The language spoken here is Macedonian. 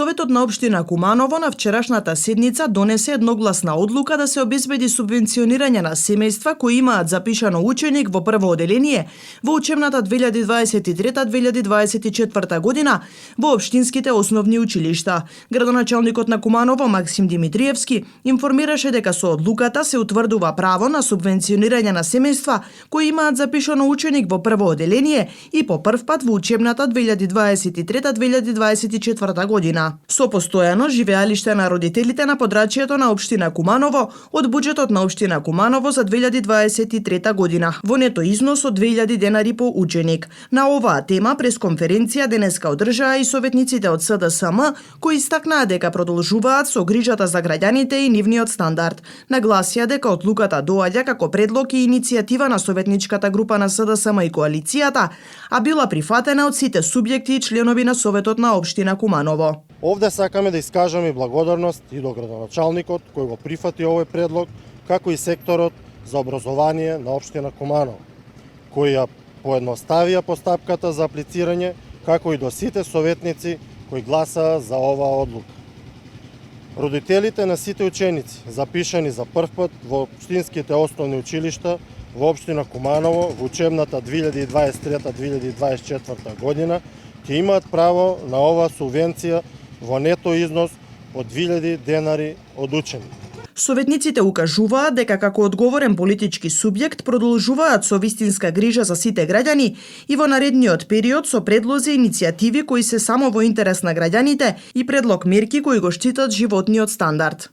Советот на општина Куманово на вчерашната седница донесе едногласна одлука да се обезбеди субвенционирање на семејства кои имаат запишано ученик во прво оделение во учебната 2023-2024 година во општинските основни училишта. Градоначалникот на Куманово Максим Димитриевски информираше дека со одлуката се утврдува право на субвенционирање на семејства кои имаат запишано ученик во прво оделение и по прв пат во учебната 2023-2024 година. Со постојано живеалиште на родителите на подрачјето на општина Куманово од буџетот на општина Куманово за 2023 година во нето износ од 2000 денари по ученик. На оваа тема пресконференција денеска одржаа и советниците од СДСМ кои истакнаа дека продолжуваат со грижата за граѓаните и нивниот стандард. Нагласија дека одлуката доаѓа како предлог и иницијатива на советничката група на СДСМ и коалицијата, а била прифатена од сите субјекти и членови на Советот на општина Куманово. Овде сакаме да искажаме благодарност и до градоначалникот кој го прифати овој предлог, како и секторот за образование на општина Куманово, кои ја поедноставија постапката за аплицирање, како и до сите советници кои гласаа за оваа одлука. Родителите на сите ученици, запишани за прв пат во општинските основни училишта во општина Куманово во учебната 2023-2024 година, ќе имаат право на оваа субвенција во нето износ од 2000 денари од ученик. Советниците укажуваат дека како одговорен политички субјект продолжуваат со вистинска грижа за сите граѓани и во наредниот период со предлози и иницијативи кои се само во интерес на граѓаните и предлог мерки кои го штитат животниот стандард.